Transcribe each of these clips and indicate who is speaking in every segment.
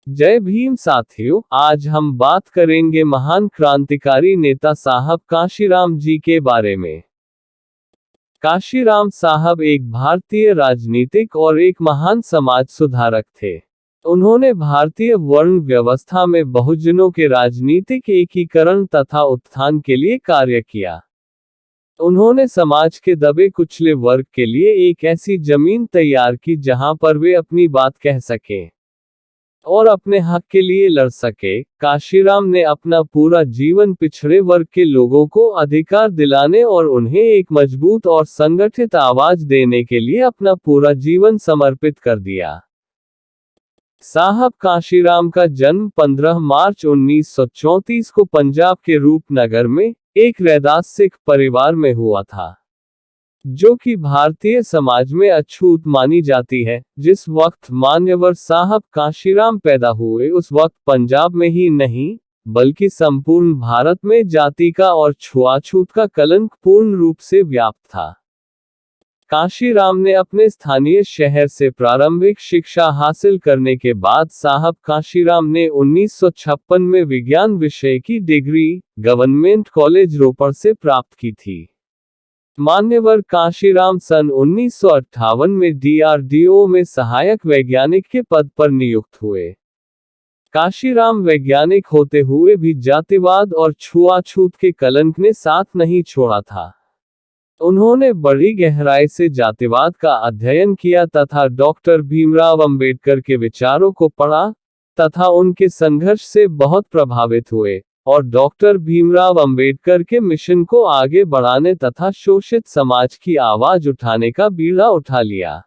Speaker 1: जय भीम साथियों, आज हम बात करेंगे महान क्रांतिकारी नेता साहब काशीराम जी के बारे में। काशीराम साहब एक भारतीय राजनीतिक और एक महान समाज सुधारक थे। उन्होंने भारतीय वर्ण व्यवस्था में बहुजनों के राजनीतिक एकीकरण तथा उत्थान के लिए कार्य किया। उन्होंने समाज के दबे कुचले वर्ग के लिए एक ऐसी जमीन तैयार की जहां पर वे अपनी बात कह सकें और अपने हक के लिए लड़ सके। काशीराम ने अपना पूरा जीवन पिछड़े वर्ग के लोगों को अधिकार दिलाने और उन्हें एक मजबूत और संगठित आवाज देने के लिए अपना पूरा जीवन समर्पित कर दिया। साहब काशीराम का जन्म 15 मार्च 1934 को पंजाब के रूपनगर में एक रैदास सिख परिवार में हुआ था, जो कि भारतीय समाज में अछूत मानी जाती है। जिस वक्त मान्यवर साहब काशीराम पैदा हुए उस वक्त पंजाब में ही नहीं बल्कि संपूर्ण भारत में जाति का और छुआछूत का कलंक पूर्ण रूप से व्याप्त था। काशीराम ने अपने स्थानीय शहर से प्रारंभिक शिक्षा हासिल करने के बाद साहब काशीराम ने 1956 में विज्ञान विषय की डिग्री गवर्नमेंट कॉलेज रोपड़ से प्राप्त की थी। मान्यवर काशीराम सन 1958 में DRDO में सहायक वैज्ञानिक के पद पर नियुक्त हुए। काशीराम वैज्ञानिक होते हुए भी जातिवाद और छुआछूत के कलंक ने साथ नहीं छोड़ा था। उन्होंने बड़ी गहराई से जातिवाद का अध्ययन किया तथा डॉक्टर भीमराव अंबेडकर के विचारों को पढ़ा तथा उनके संघर्ष से बहुत प्रभावित हुए और डॉक्टर भीमराव अंबेडकर के मिशन को आगे बढ़ाने तथा शोषित समाज की आवाज उठाने का बीड़ा उठा लिया।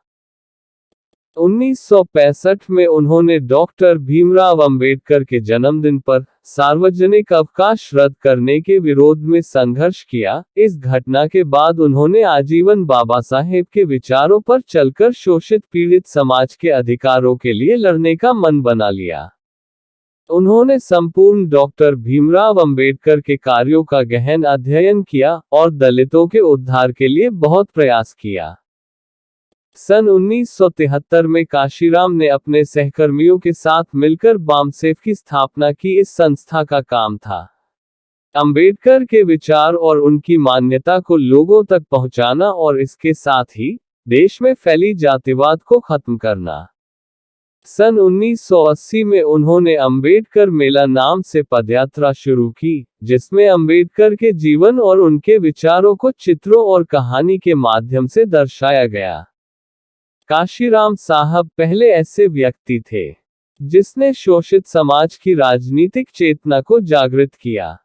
Speaker 1: 1965 में उन्होंने डॉक्टर भीमराव अंबेडकर के जन्मदिन पर सार्वजनिक अवकाश रद्द करने के विरोध में संघर्ष किया। इस घटना के बाद उन्होंने आजीवन बाबा साहेब के विचारों पर चलकर शोषित पीड़ित समाज के अधिकारों के लिए लड़ने का मन बना लिया। उन्होंने संपूर्ण डॉक्टर भीमराव अंबेडकर के कार्यों का गहन अध्ययन किया और दलितों के उद्धार के लिए बहुत प्रयास किया। सन 1973 में काशीराम ने अपने सहकर्मियों के साथ मिलकर बामसेफ की स्थापना की। इस संस्था का काम था अंबेडकर के विचार और उनकी मान्यता को लोगों तक पहुंचाना और इसके साथ ही देश में फैली जातिवाद को खत्म करना। सन 1980 में उन्होंने अंबेडकर मेला नाम से पदयात्रा शुरू की, जिसमें अंबेडकर के जीवन और उनके विचारों को चित्रों और कहानी के माध्यम से दर्शाया गया। काशीराम साहब पहले ऐसे व्यक्ति थे जिसने शोषित समाज की राजनीतिक चेतना को जागृत किया।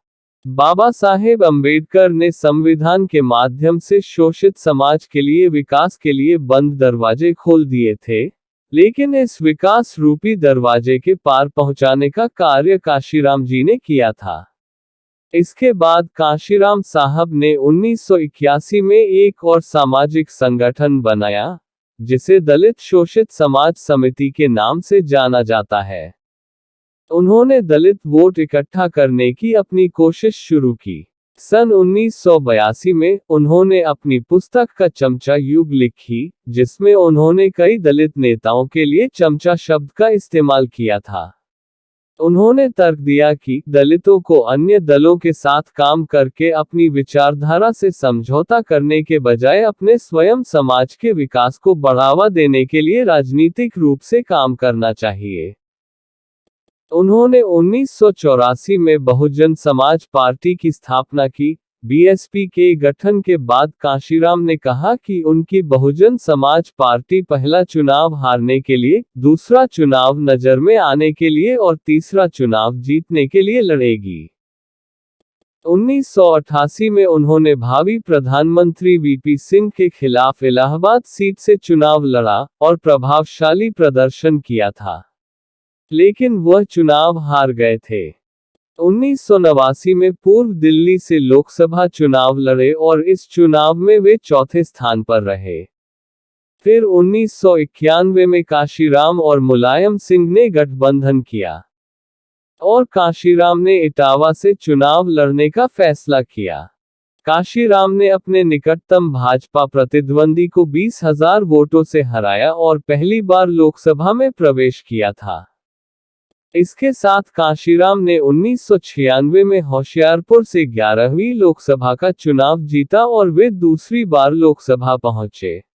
Speaker 1: बाबा साहेब अंबेडकर ने संविधान के माध्यम से शोषित समाज के लिए विकास के लिए बंद दरवाजे खोल दिए थे, लेकिन इस विकास रूपी दरवाजे के पार पहुंचाने का कार्य काशीराम जी ने किया था। इसके बाद काशीराम साहब ने 1981 में एक और सामाजिक संगठन बनाया, जिसे दलित शोषित समाज समिति के नाम से जाना जाता है। उन्होंने दलित वोट इकट्ठा करने की अपनी कोशिश शुरू की। सन 1982 में उन्होंने अपनी पुस्तक का चमचा युग लिखी, जिसमें उन्होंने कई दलित नेताओं के लिए चमचा शब्द का इस्तेमाल किया था। उन्होंने तर्क दिया कि दलितों को अन्य दलों के साथ काम करके अपनी विचारधारा से समझौता करने के बजाय अपने स्वयं समाज के विकास को बढ़ावा देने के लिए राजनीतिक रूप से काम करना चाहिए। उन्होंने 1984 में बहुजन समाज पार्टी की स्थापना की। BSP के गठन के बाद काशीराम ने कहा कि उनकी बहुजन समाज पार्टी पहला चुनाव हारने के लिए, दूसरा चुनाव नजर में आने के लिए और तीसरा चुनाव जीतने के लिए लड़ेगी। 1988 में उन्होंने भावी प्रधानमंत्री VP सिंह के खिलाफ इलाहाबाद सीट से चुनाव लड़ा और प्रभावशाली प्रदर्शन किया था, लेकिन वह चुनाव हार गए थे। 1989 में पूर्व दिल्ली से लोकसभा चुनाव लड़े और इस चुनाव में वे चौथे स्थान पर रहे। फिर 1991 में काशीराम और मुलायम सिंह ने गठबंधन किया और काशीराम ने इटावा से चुनाव लड़ने का फैसला किया। काशीराम ने अपने निकटतम भाजपा प्रतिद्वंदी को 20,000 वोटों से हराया और पहली बार लोकसभा में प्रवेश किया था। इसके साथ कांशीराम ने 1996 में होशियारपुर से 11वीं लोकसभा का चुनाव जीता और वे दूसरी बार लोकसभा पहुंचे।